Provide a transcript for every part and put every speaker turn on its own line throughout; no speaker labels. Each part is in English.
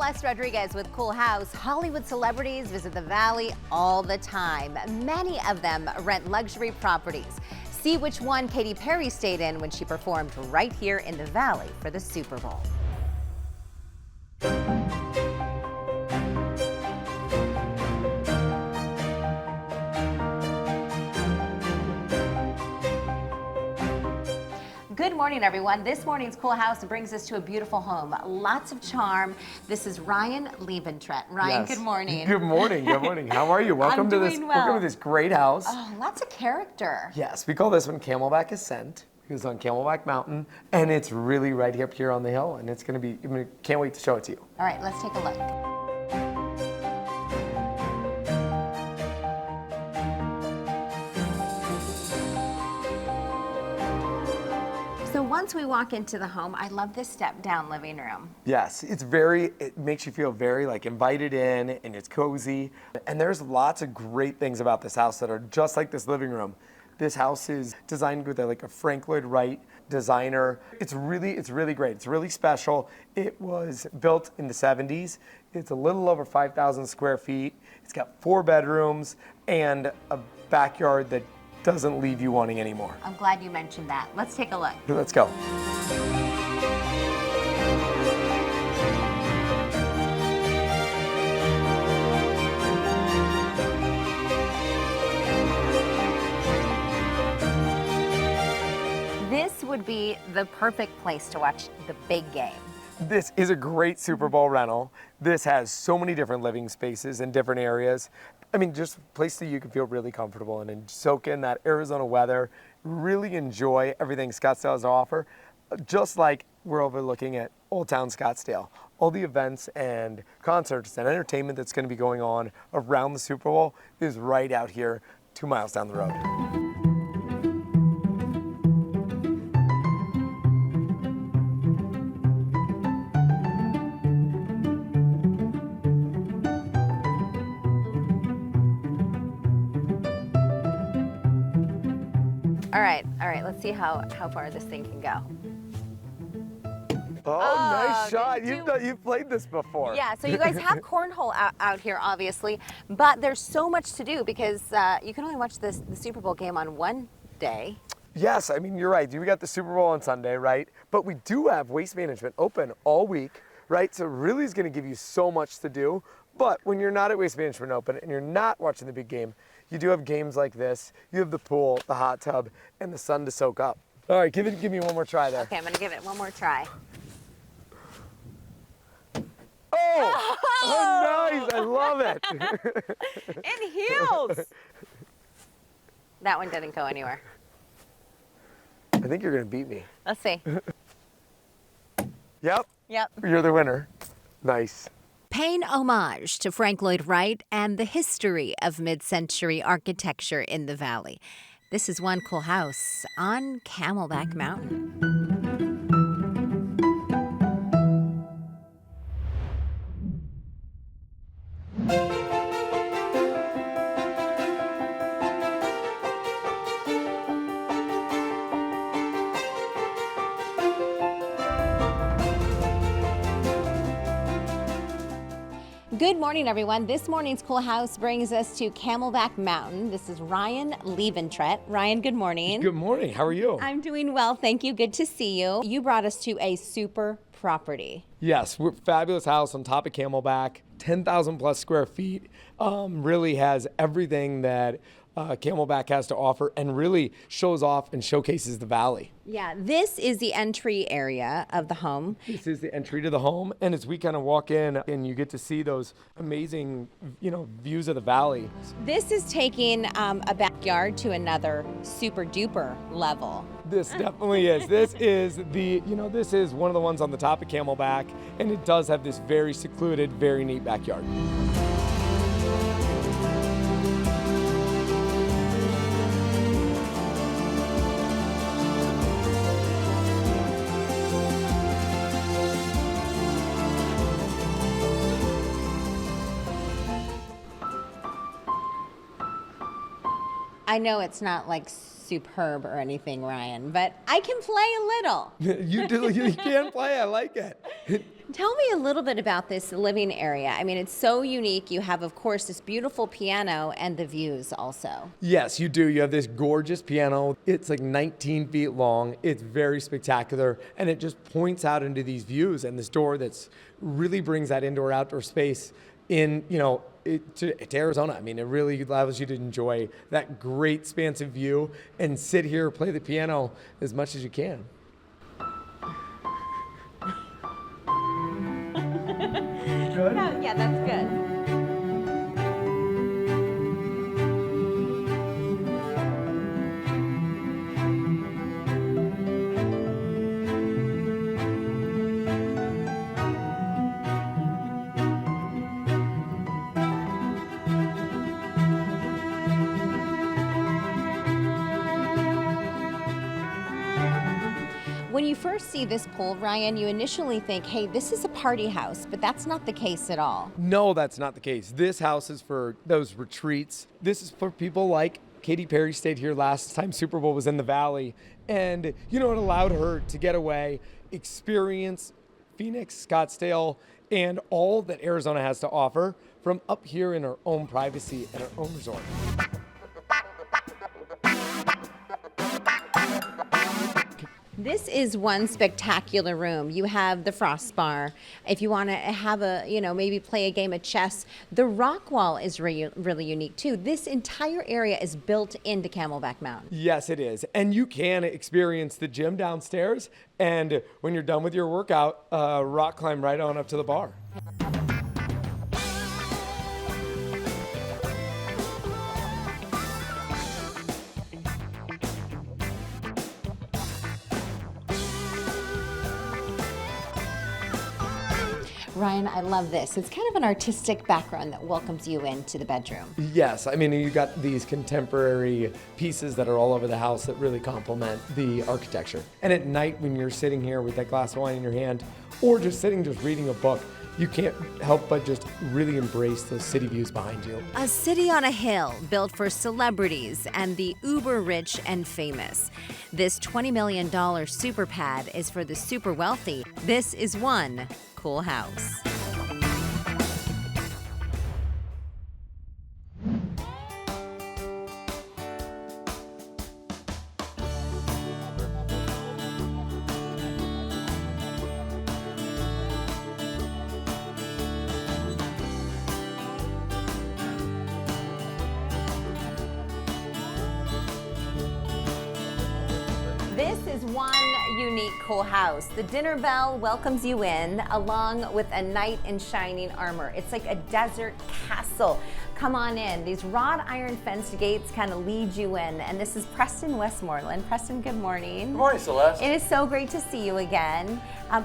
Celeste Rodriguez with Cool House. Hollywood celebrities visit the Valley all the time. Many of them rent luxury properties. See which one Katy Perry stayed in when she performed right here in the Valley for the Super Bowl. Good morning, everyone. This morning's Cool House brings us to a beautiful home. Lots of charm. This is Ryan Liebentret. Ryan,
Yes.
Good morning.
Good morning. Good morning. How are you? Welcome to this.
well.
Welcome to this great house.
Oh, lots of character.
Yes, we call this one Camelback Ascent. It's on Camelback Mountain, and it's really right up here on the hill, and it's going to be. Can't wait to show it to you.
All right, let's take a look. So once we walk into the home, I love this step-down living room.
Yes, it makes you feel very like invited in, and it's cozy. And there's lots of great things about this house that are just like this living room. This house is designed with a Frank Lloyd Wright designer. It's really great. It's really special. It was built in the 70s. It's a little over 5,000 square feet. It's got 4 bedrooms and a backyard that doesn't leave you wanting any more.
I'm glad you mentioned that. Let's take a look.
Let's go.
This would be the perfect place to watch the big game.
This is a great Super Bowl rental. This has so many different living spaces in different areas. I mean, just a place that you can feel really comfortable in and soak in that Arizona weather, really enjoy everything Scottsdale has to offer, just like we're overlooking at Old Town Scottsdale. All the events and concerts and entertainment that's going to be going on around the Super Bowl is right out here 2 miles down the road.
All right, let's see how far this thing can go.
Oh, nice shot. You've played this before.
Yeah, so you guys have cornhole out here, obviously, but there's so much to do because you can only watch the Super Bowl game on one day.
Yes, I mean, you're right. We got the Super Bowl on Sunday, right? But we do have Waste Management open all week, right? So really is going to give you so much to do. But when you're not at Waste Management open and you're not watching the big game, you do have games like this. You have the pool, the hot tub, and the sun to soak up. All right, give me one more try there.
Okay, I'm going to give it one more try.
Oh, nice. I love it.
In heels. That one didn't go anywhere.
I think you're going to beat me.
Let's see.
Yep.
Yep.
You're the winner. Nice.
Paying homage to Frank Lloyd Wright and the history of mid-century architecture in the Valley. This is One Cool House on Camelback Mountain. Good morning, everyone. This morning's Cool House brings us to Camelback Mountain. This is Ryan Liebentret. Ryan, good morning.
Good morning. How are you?
I'm doing well, thank you. Good to see you. You brought us to a super property.
Yes, we're fabulous house on top of Camelback, 10,000 plus square feet. Really has everything that Camelback has to offer and really shows off and showcases the valley.
Yeah, this is the entry area of the home.
This is the entry to the home, and as we kind of walk in and you get to see those amazing, views of the valley.
This is taking a backyard to another super duper level.
This definitely is. This is this is one of the ones on the top of Camelback, and it does have this very secluded, very neat backyard.
I know it's not like superb or anything, Ryan, but I can play a little.
You can play. I like it.
Tell me a little bit about this living area. I mean, it's so unique. You have, of course, this beautiful piano and the views also.
Yes, you do. You have this gorgeous piano. It's like 19 feet long. It's very spectacular, and it just points out into these views and this door that's really brings that indoor-outdoor space in, to Arizona. I mean, it really allows you to enjoy that great expansive view and sit here, play the piano as much as you can. Good?
Yeah, that's good. When you first see this pool, Ryan, you initially think, hey, this is a party house, but that's not the case at all.
No, that's not the case. This house is for those retreats. This is for people like Katy Perry stayed here last time Super Bowl was in the Valley. And, it allowed her to get away, experience Phoenix, Scottsdale, and all that Arizona has to offer from up here in our own privacy at our own resort.
This is one spectacular room. You have the frost bar. If you want to have maybe play a game of chess, the rock wall is really unique too. This entire area is built into Camelback Mountain.
Yes, it is. And you can experience the gym downstairs. And when you're done with your workout, rock climb right on up to the bar.
Ryan, I love this. It's kind of an artistic background that welcomes you into the bedroom.
Yes, I mean, you got these contemporary pieces that are all over the house that really complement the architecture. And at night, when you're sitting here with that glass of wine in your hand, or just reading a book, you can't help but just really embrace those city views behind you.
A city on a hill built for celebrities and the uber rich and famous. This $20 million super pad is for the super wealthy. This is one cool house. This is one unique cool house. The dinner bell welcomes you in along with a knight in shining armor. It's like a desert castle. Come on in. These wrought iron fenced gates kind of lead you in. And this is Preston Westmoreland. Preston, good morning.
Good morning, Celeste.
It is so great to see you again.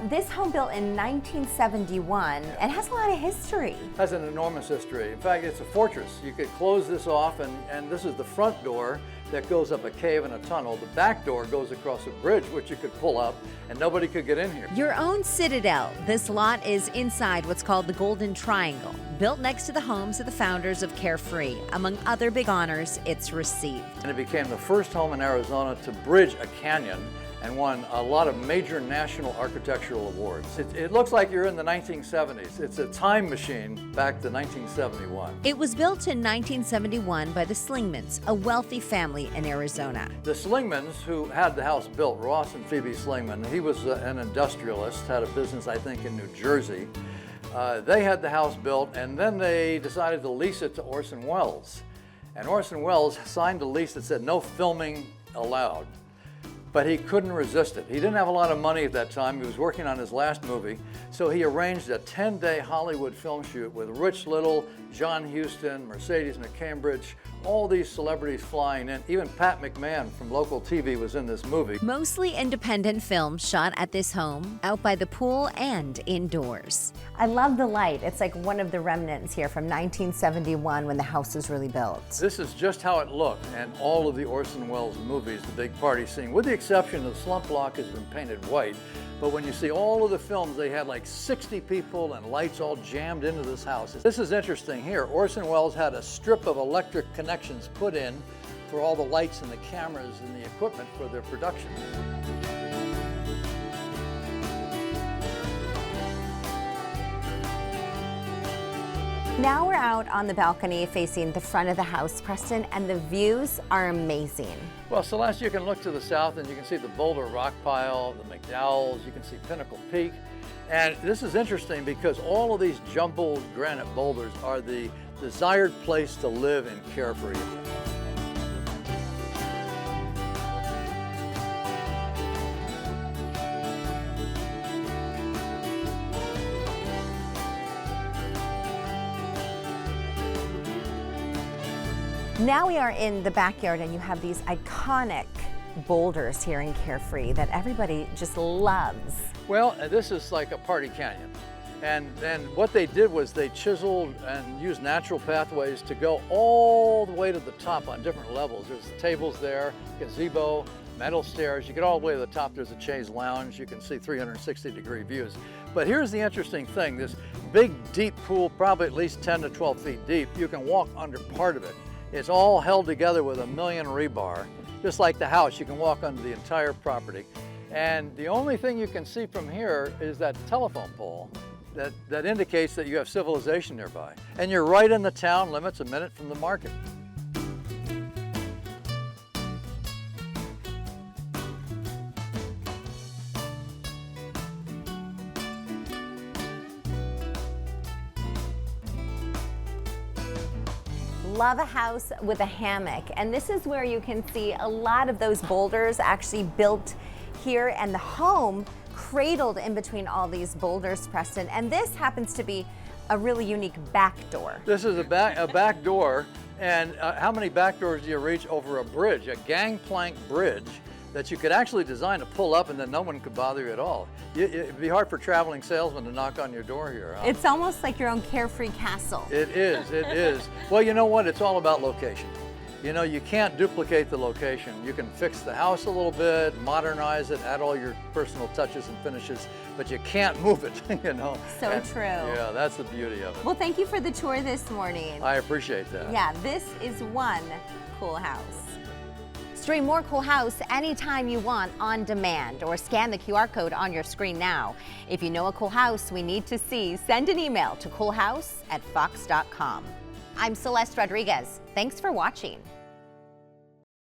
This home built in 1971 and has a lot of history.
Has an enormous history. In fact, it's a fortress. You could close this off, and this is the front door that goes up a cave and a tunnel. The back door goes across a bridge, which you could pull up, and nobody could get in here.
Your own citadel. This lot is inside what's called the Golden Triangle, built next to the homes of the founders of Carefree. Among other big honors it's received.
And it became the first home in Arizona to bridge a canyon and won a lot of major national architectural awards. It looks like you're in the 1970s. It's a time machine back to 1971.
It was built in 1971 by the Slingmans, a wealthy family in Arizona.
The Slingmans, who had the house built, Ross and Phoebe Slingman, he was an industrialist, had a business, I think, in New Jersey. They had the house built, and then they decided to lease it to Orson Welles. And Orson Welles signed a lease that said no filming allowed. But he couldn't resist it. He didn't have a lot of money at that time. He was working on his last movie. So he arranged a 10-day Hollywood film shoot with Rich Little, John Huston, Mercedes McCambridge, all these celebrities flying in. Even Pat McMahon from local TV was in this movie.
Mostly independent films shot at this home, out by the pool and indoors. I love the light. It's like one of the remnants here from 1971 when the house was really built.
This is just how it looked in all of the Orson Welles movies, the big party scene, with the exception of Slump Block has been painted white. But when you see all of the films, they had like 60 people and lights all jammed into this house. This is interesting here. Orson Welles had a strip of electric connections put in for all the lights and the cameras and the equipment for their production.
Now we're out on the balcony facing the front of the house, Preston, and the views are amazing.
Well, Celeste, you can look to the south and you can see the Boulder Rock Pile, the McDowells, you can see Pinnacle Peak. And this is interesting because all of these jumbled granite boulders are the desired place to live and care for you.
Now we are in the backyard and you have these iconic boulders here in Carefree that everybody just loves.
Well, this is like a party canyon. And what they did was they chiseled and used natural pathways to go all the way to the top on different levels. There's tables there, gazebo, metal stairs. You get all the way to the top, there's a chaise lounge. You can see 360-degree views. But here's the interesting thing, this big, deep pool, probably at least 10 to 12 feet deep, you can walk under part of it. It's all held together with a million rebar. Just like the house, you can walk under the entire property. And the only thing you can see from here is that telephone pole that indicates that you have civilization nearby. And you're right in the town limits, a minute from the market.
Love a house with a hammock, and this is where you can see a lot of those boulders actually built here, and the home cradled in between all these boulders, Preston. And this happens to be a really unique back door.
This is a back door, and how many back doors do you reach over a bridge, a gangplank bridge that you could actually design to pull up and then no one could bother you at all. It'd be hard for traveling salesmen to knock on your door here. Huh?
It's almost like your own carefree castle.
It is, it is. Well, you know what? It's all about location. You know, you can't duplicate the location. You can fix the house a little bit, modernize it, add all your personal touches and finishes, but you can't move it, you know.
So true.
Yeah, that's the beauty of it.
Well, thank you for the tour this morning.
I appreciate that.
Yeah, this is one cool house. Stream more Cool House anytime you want on demand, or scan the QR code on your screen now. If you know a cool house we need to see, send an email to coolhouse@fox.com. I'm Celeste Rodriguez. Thanks for watching.